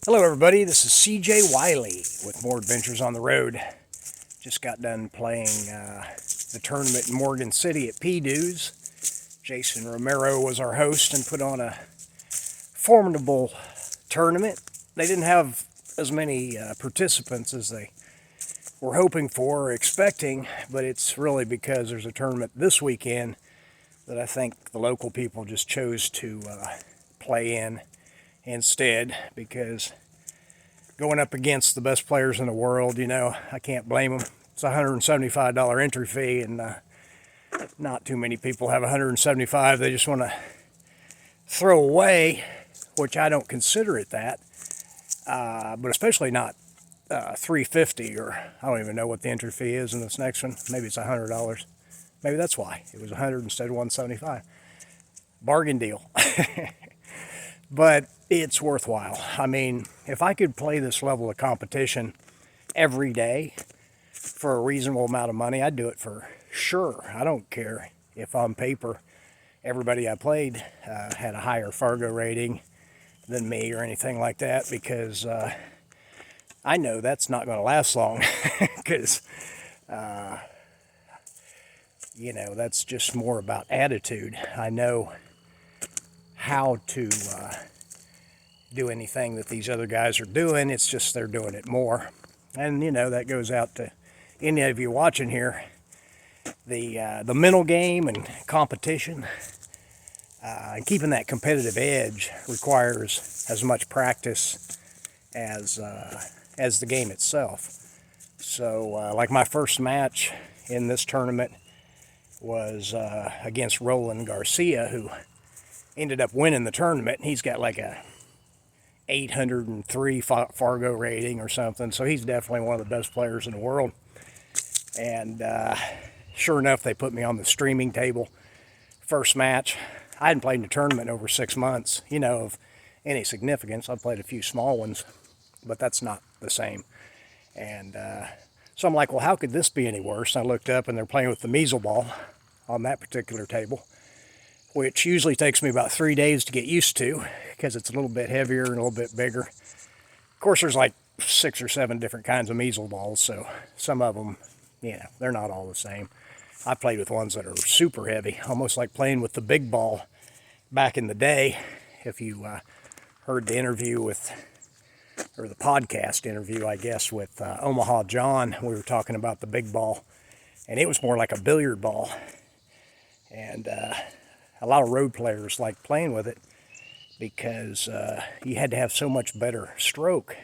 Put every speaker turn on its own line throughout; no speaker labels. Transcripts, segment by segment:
Hello everybody, this is CJ Wiley with more adventures on the road. Just got done playing the tournament in Morgan City at P-Dues. Jason Romero was our host and put on a formidable tournament. They didn't have as many participants as they were hoping for or expecting, but it's really because there's a tournament this weekend that I think the local people just chose to play in instead, because going up against the best players in the world, I can't blame them. It's a $175 entry fee, and not too many people have $175 they just want to throw away, which I don't consider it that, but especially not $350, or I don't even know what the entry fee is in this next one. Maybe it's $100. Maybe that's why it was $100 instead of $175. Bargain deal. But it's worthwhile. I mean, if I could play this level of competition every day for a reasonable amount of money, I'd do it for sure. I don't care if on paper everybody I played had a higher Fargo rating than me or anything like that, because I know that's not going to last long, because that's just more about attitude. I know how to do anything that these other guys are doing. It's just they're doing it more. And that goes out to any of you watching here. The mental game and competition and keeping that competitive edge requires as much practice as the game itself. So like my first match in this tournament was against Roland Garcia, who ended up winning the tournament. He's got like a 803 Fargo rating or something, so he's definitely one of the best players in the world. And sure enough, they put me on the streaming table. First match. I hadn't played in a tournament in over 6 months, of any significance. I've played a few small ones, but that's not the same. And so I'm like, well, how could this be any worse? And I looked up, and they're playing with the measle ball on that particular table, which usually takes me about 3 days to get used to, because it's a little bit heavier and a little bit bigger. Of course, there's like 6 or 7 different kinds of measle balls, so some of them, they're not all the same. I played with ones that are super heavy, almost like playing with the big ball back in the day. If you heard the interview or the podcast interview, I guess, with Omaha John, we were talking about the big ball, and it was more like a billiard ball. And a lot of road players like playing with it because you had to have so much better stroke,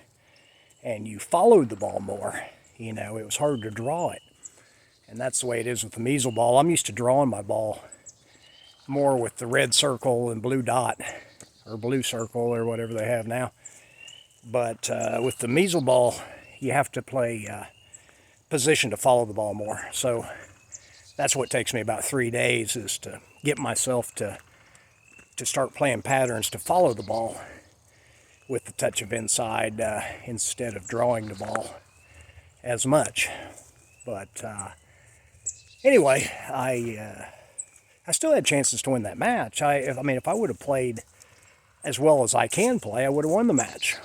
and you followed the ball more. It was hard to draw it. And that's the way it is with the measle ball. I'm used to drawing my ball more with the red circle and blue dot, or blue circle, or whatever they have now. But with the measle ball, you have to play position to follow the ball more. So that's what takes me about 3 days, is to get myself to start playing patterns to follow the ball with the touch of inside instead of drawing the ball as much. But anyway, I still had chances to win that match. If I would have played as well as I can play, I would have won the match.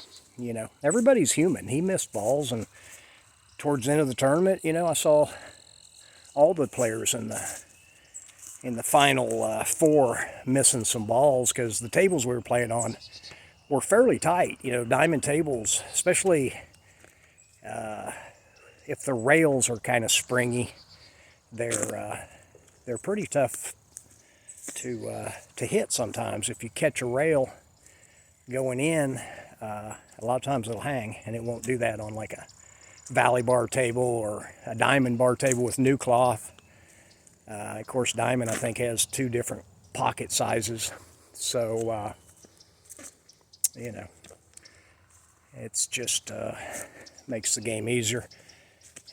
Everybody's human. He missed balls, and towards the end of the tournament, I saw all the players in the final 4 missing some balls, because the tables we were playing on were fairly tight. Diamond tables, especially if the rails are kind of springy, they're pretty tough to hit sometimes. If you catch a rail going in, a lot of times it'll hang, and it won't do that on like a valley bar table or a diamond bar table with new cloth. Of course, diamond, I think, has 2 different pocket sizes, so it's just makes the game easier.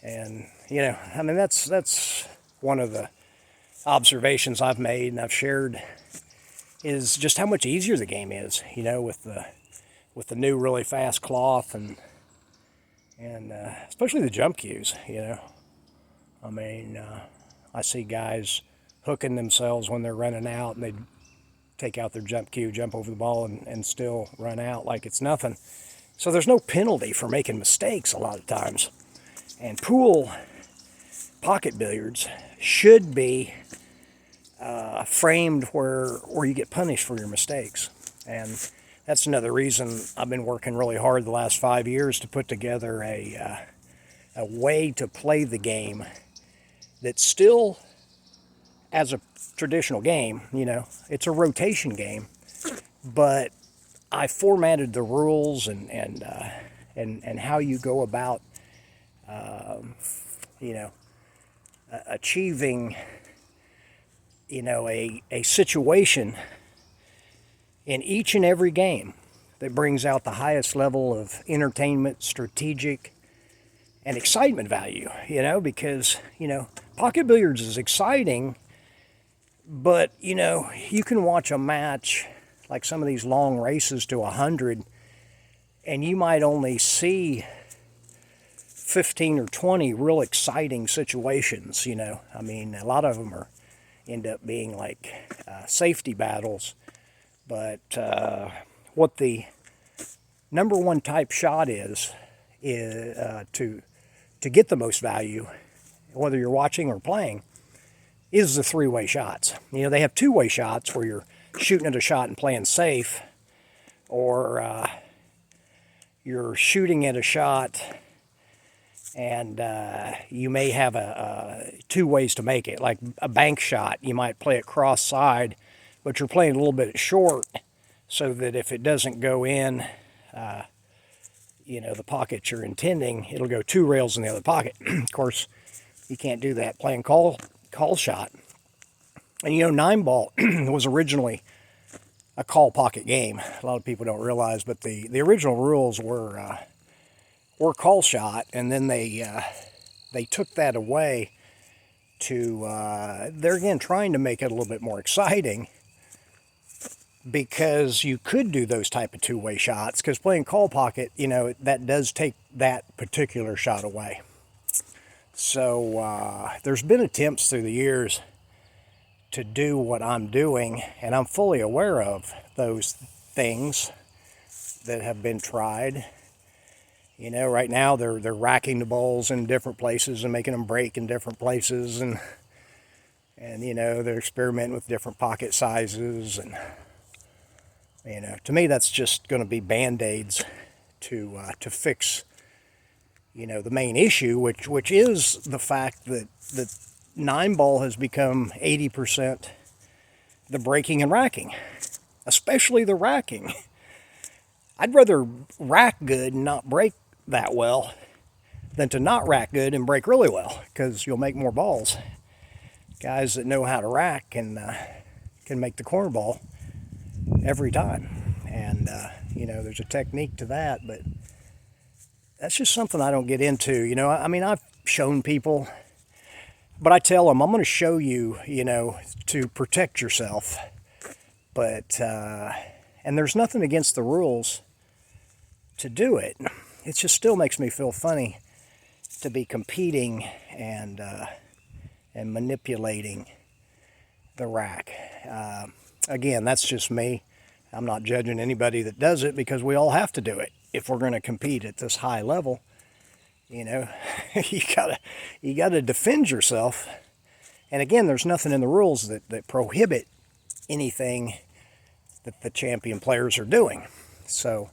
And that's one of the observations I've made and I've shared, is just how much easier the game is, with the new really fast cloth, and especially the jump cues. I see guys hooking themselves when they're running out, and they take out their jump cue, jump over the ball, and still run out like it's nothing. So there's no penalty for making mistakes a lot of times. And pool, pocket billiards, should be framed where you get punished for your mistakes. And that's another reason I've been working really hard the last 5 years to put together a way to play the game that's still as a traditional game. You know, it's a rotation game, but I formatted the rules and how you go about, you know, achieving, you know, a situation in each and every game that brings out the highest level of entertainment, strategic, and excitement value, you know, because, you know, pocket billiards is exciting, but, you know, you can watch a match like some of these long races to 100, and you might only see 15 or 20 real exciting situations, you know. I mean, a lot of them end up being like safety battles, but what the number one type shot is to get the most value, whether you're watching or playing, is the three-way shots. You know, they have two-way shots where you're shooting at a shot and playing safe, or you're shooting at a shot and you may have two ways to make it. Like a bank shot, you might play it cross-side, but you're playing a little bit short so that if it doesn't go in, you know, the pocket you're intending, it'll go two rails in the other pocket. Of course, you can't do that playing call shot. And you know, 9-ball was originally a call pocket game. A lot of people don't realize, but the original rules were call shot, and then they took that away to they're again trying to make it a little bit more exciting, because you could do those type of two-way shots, because playing call pocket, you know, that does take that particular shot away. So there's been attempts through the years to do what I'm doing, and I'm fully aware of those things that have been tried. You know, right now they're racking the balls in different places and making them break in different places, and you know, they're experimenting with different pocket sizes, and you know, to me that's just going to be band-aids to fix, you know, the main issue, which is the fact that 9-ball has become 80% the breaking and racking, especially the racking. I'd rather rack good and not break that well than to not rack good and break really well, because you'll make more balls. Guys that know how to rack can make the corner ball every time. And, you know, there's a technique to that, but that's just something I don't get into. You know, I mean, I've shown people, but I tell them, I'm going to show you, you know, to protect yourself. But, and there's nothing against the rules to do it. It just still makes me feel funny to be competing and manipulating the rack. Again, that's just me. I'm not judging anybody that does it, because we all have to do it if we're going to compete at this high level. You know, you gotta defend yourself. And again, there's nothing in the rules that prohibit anything that the champion players are doing. So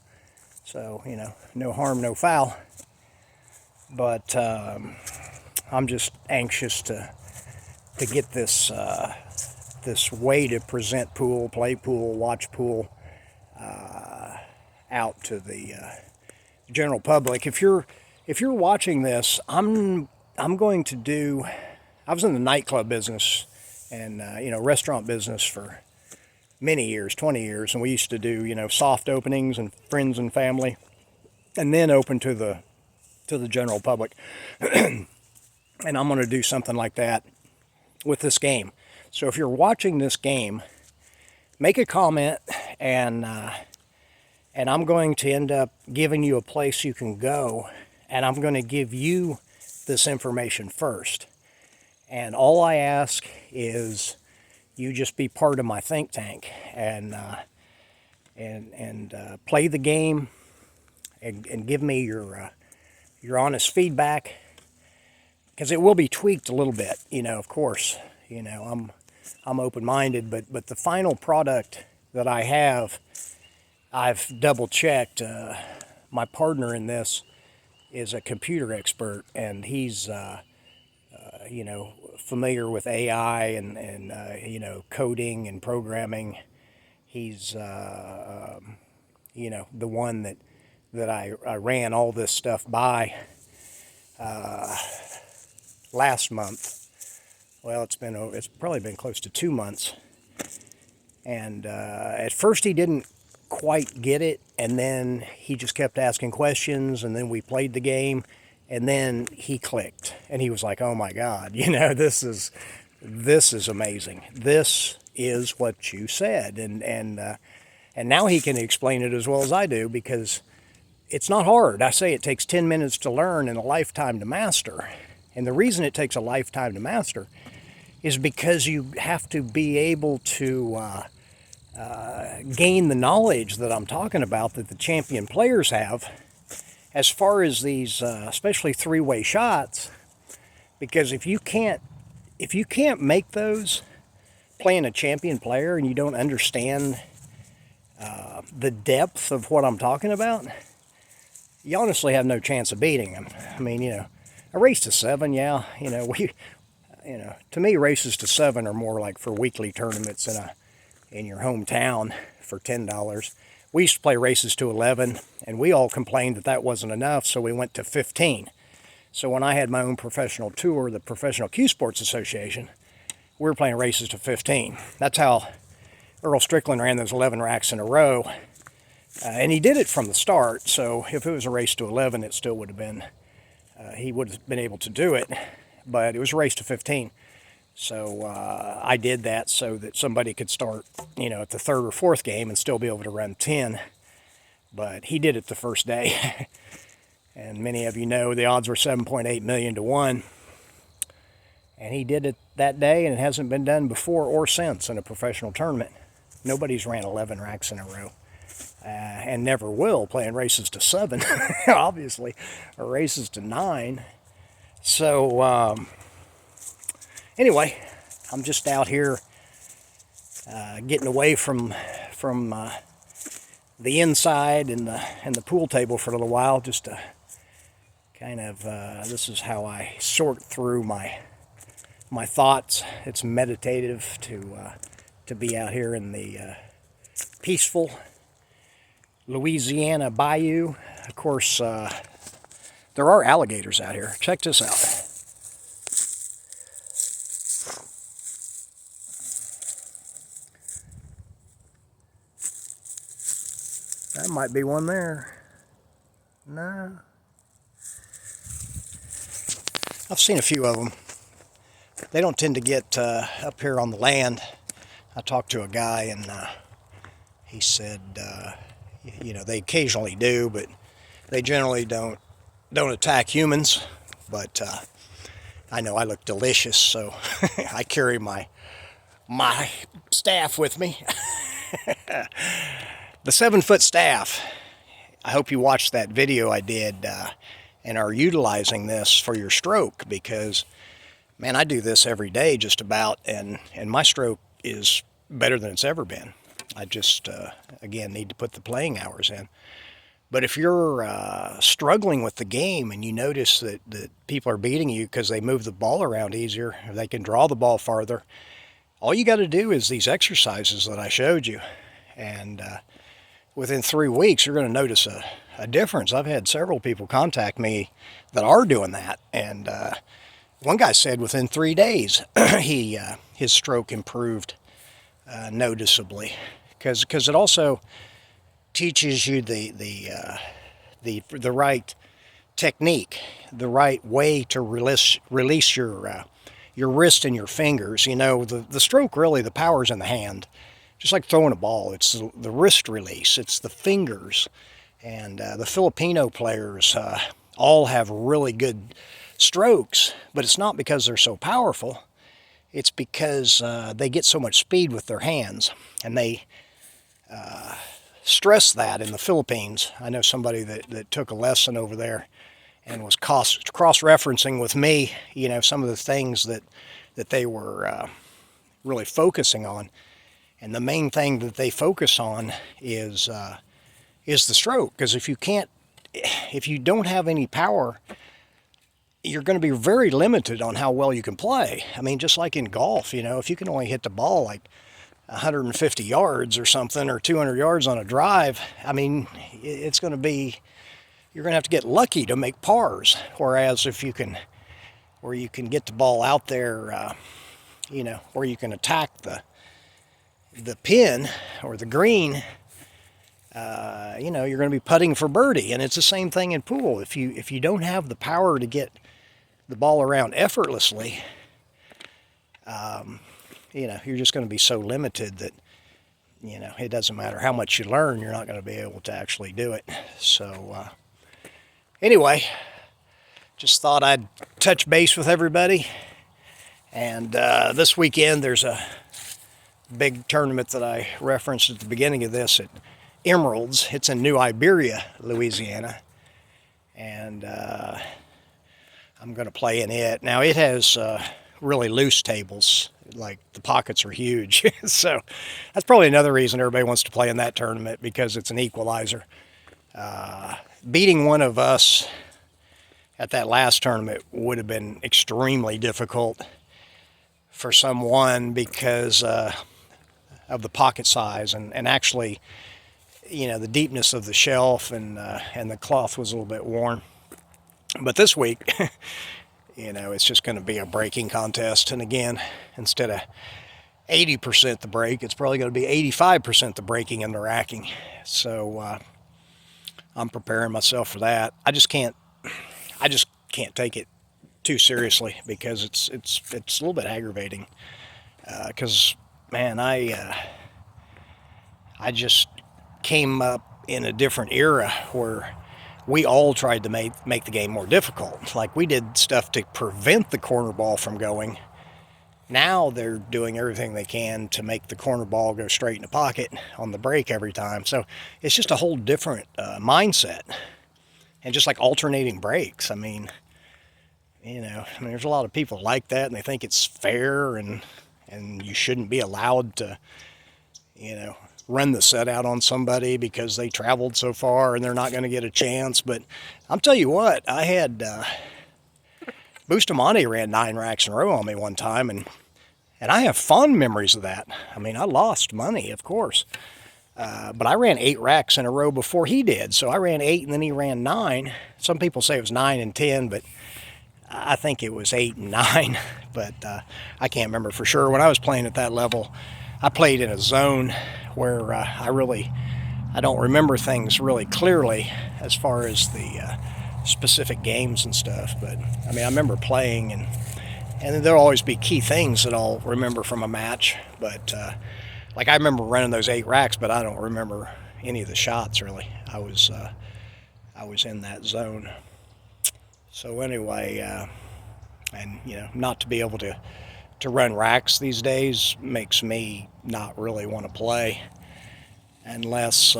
you know, no harm, no foul. But I'm just anxious to get this this way to present pool, play pool, watch pool out to the general public. If you're watching this, I'm going to do. I was in the nightclub business and you know, restaurant business for many years, 20 years, and we used to do, you know, soft openings and friends and family, and then open to the general public. And I'm going to do something like that with this game. So if you're watching this game, make a comment, and I'm going to end up giving you a place you can go, and I'm going to give you this information first. And all I ask is you just be part of my think tank and play the game and give me your honest feedback, because it will be tweaked a little bit, of course. I'm open-minded, but the final product that I have, I've double-checked. My partner in this is a computer expert, and he's familiar with AI and coding and programming. He's the one that I ran all this stuff by last month. Well, it's probably been close to 2 months, and at first he didn't quite get it, and then he just kept asking questions, and then we played the game, and then he clicked, and he was like, "Oh my God, this is amazing. This is what you said," and now he can explain it as well as I do, because it's not hard. I say it takes 10 minutes to learn and a lifetime to master. And the reason it takes a lifetime to master is because you have to be able to gain the knowledge that I'm talking about, that the champion players have, as far as these, especially three-way shots. Because if you can't make those playing a champion player, and you don't understand the depth of what I'm talking about, you honestly have no chance of beating them. I mean, a race to 7, yeah, to me, races to 7 are more like for weekly tournaments in your hometown for $10. We used to play races to 11, and we all complained that wasn't enough, so we went to 15. So when I had my own professional tour, the Professional Cue Sports Association, we were playing races to 15. That's how Earl Strickland ran those 11 racks in a row. And he did it from the start, so if it was a race to 11, it still would have been, he would have been able to do it, but it was a race to 15. So I did that so that somebody could start, at the third or fourth game and still be able to run 10. But he did it the first day. And many of you know the odds were 7.8 million to 1. And he did it that day, and it hasn't been done before or since in a professional tournament. Nobody's ran 11 racks in a row. And never will, playing races to 7, obviously, or races to 9. So, anyway, I'm just out here getting away from the inside and the pool table for a little while, just to kind of, this is how I sort through my thoughts. It's meditative to be out here in the peaceful Louisiana bayou. Of course, there are alligators out here. Check this out. That might be one there. No. I've seen a few of them. They don't tend to get up here on the land. I talked to a guy, and he said, they occasionally do, but they generally don't attack humans. But I know I look delicious, so I carry my staff with me. The 7-foot staff. I hope you watched that video I did and are utilizing this for your stroke, because, man, I do this every day just about, and my stroke is better than it's ever been. I just, again, need to put the playing hours in. But if you're struggling with the game and you notice that people are beating you because they move the ball around easier, or they can draw the ball farther, all you got to do is these exercises that I showed you. And within 3 weeks, you're going to notice a difference. I've had several people contact me that are doing that. And one guy said within 3 days, his stroke improved noticeably. Because it also teaches you the right technique, the right way to release your wrist and your fingers. The stroke, really, the power's in the hand. Just like throwing a ball, it's the wrist release, it's the fingers. And the Filipino players all have really good strokes, but it's not because they're so powerful. It's because they get so much speed with their hands, and they stress that in the Philippines. I know somebody that took a lesson over there and was cross-referencing with me, you know, some of the things that they were really focusing on. And the main thing that they focus on is the stroke. Because if you don't have any power, you're going to be very limited on how well you can play. I mean, just like in golf, you know, if you can only hit the ball like 150 yards or something, or 200 yards on a drive, I mean, it's going to be, you're going to have to get lucky to make pars. Whereas if you can, where you can get the ball out there, you know, where you can attack the pin or the green, you know, you're going to be putting for birdie. And it's the same thing in pool. If you don't have the power to get the ball around effortlessly, you know, you're just going to be so limited that, you know, it doesn't matter how much you learn, you're not going to be able to actually do it. So anyway, just thought I'd touch base with everybody. And this weekend there's a big tournament that I referenced at the beginning of this at Emeralds. It's in New Iberia, Louisiana. And I'm going to play in it. Now it has really loose tables, like the pockets are huge. So that's probably another reason everybody wants to play in that tournament, because it's an equalizer. Beating one of us at that last tournament would have been extremely difficult for someone because of the pocket size and actually, you know, the deepness of the shelf, and the cloth was a little bit worn. But this week, you know, it's just going to be a breaking contest. And again, instead of 80% the break, it's probably going to be 85% the breaking and the racking. So I'm preparing myself for that. I just can't take it too seriously, because it's a little bit aggravating. Because man, I just came up in a different era where we all tried to make the game more difficult. Like, we did stuff to prevent the corner ball from going. Now they're doing everything they can to make the corner ball go straight in the pocket on the break every time. So it's just a whole different mindset. And just like alternating breaks, I mean, you know, there's a lot of people like that, and they think it's fair, and you shouldn't be allowed to, you know, run the set out on somebody because they traveled so far and they're not going to get a chance. But I'll tell you what, I had Bustamante ran 9 racks in a row on me one time, and I have fond memories of that. I mean, I lost money, of course, but I ran 8 racks in a row before he did. So I ran 8 and then he ran 9. Some people say it was 9 and 10, but I think it was 8 and 9, but I can't remember for sure. When I was playing at that level, I played in a zone where I don't remember things really clearly as far as the specific games and stuff. But I mean, I remember playing, and there'll always be key things that I'll remember from a match. But like, I remember running those 8 racks, but I don't remember any of the shots really. I was in that zone. So anyway, and you know, not to be able to run racks these days makes me not really want to play, unless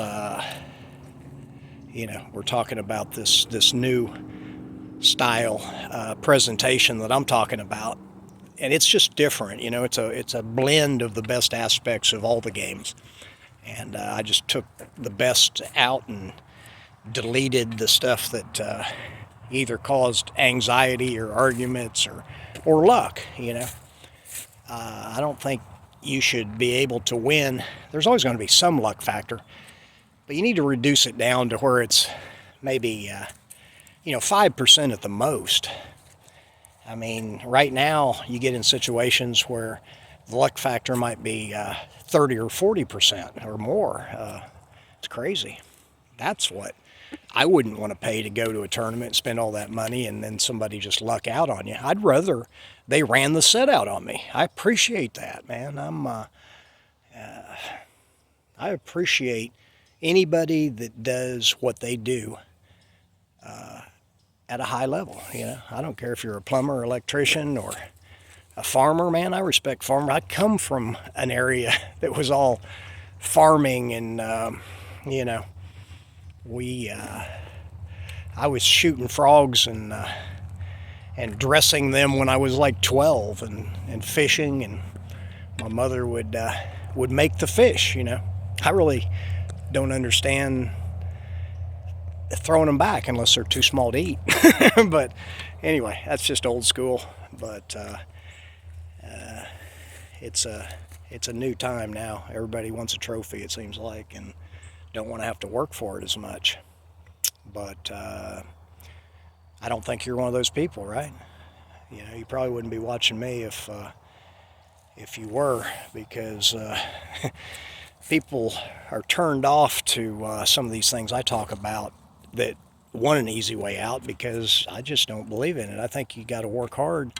you know, we're talking about this new style presentation that I'm talking about, and it's just different. You know, it's a blend of the best aspects of all the games, and I just took the best out and deleted the stuff that either caused anxiety or arguments or luck. You know, I don't think you should be able to win. There's always going to be some luck factor, but you need to reduce it down to where it's maybe, you know, 5% at the most. I mean, right now you get in situations where the luck factor might be 30 or 40% or more. It's crazy. That's what I wouldn't want to pay to go to a tournament and spend all that money and then somebody just luck out on you. I'd rather they ran the set out on me. I appreciate that, man. I appreciate anybody that does what they do at a high level. You know, I don't care if you're a plumber, or electrician, or a farmer, man. I respect farmers. I come from an area that was all farming and You know, we I was shooting frogs and dressing them when I was like 12, and fishing, and my mother would make the fish. You know, I really don't understand throwing them back unless they're too small to eat. But anyway, that's just old school. But it's a new time now. Everybody wants a trophy, it seems like, and don't want to have to work for it as much. But I don't think you're one of those people, right? You know, you probably wouldn't be watching me if you were, because people are turned off to some of these things I talk about that want an easy way out, because I just don't believe in it. I think you got to work hard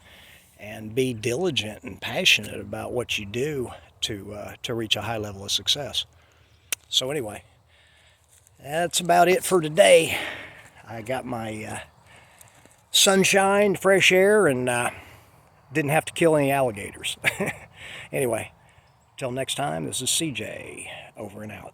and be diligent and passionate about what you do to reach a high level of success. So anyway, that's about it for today. I got my sunshine, fresh air, and didn't have to kill any alligators. Anyway, till next time, this is CJ, over and out.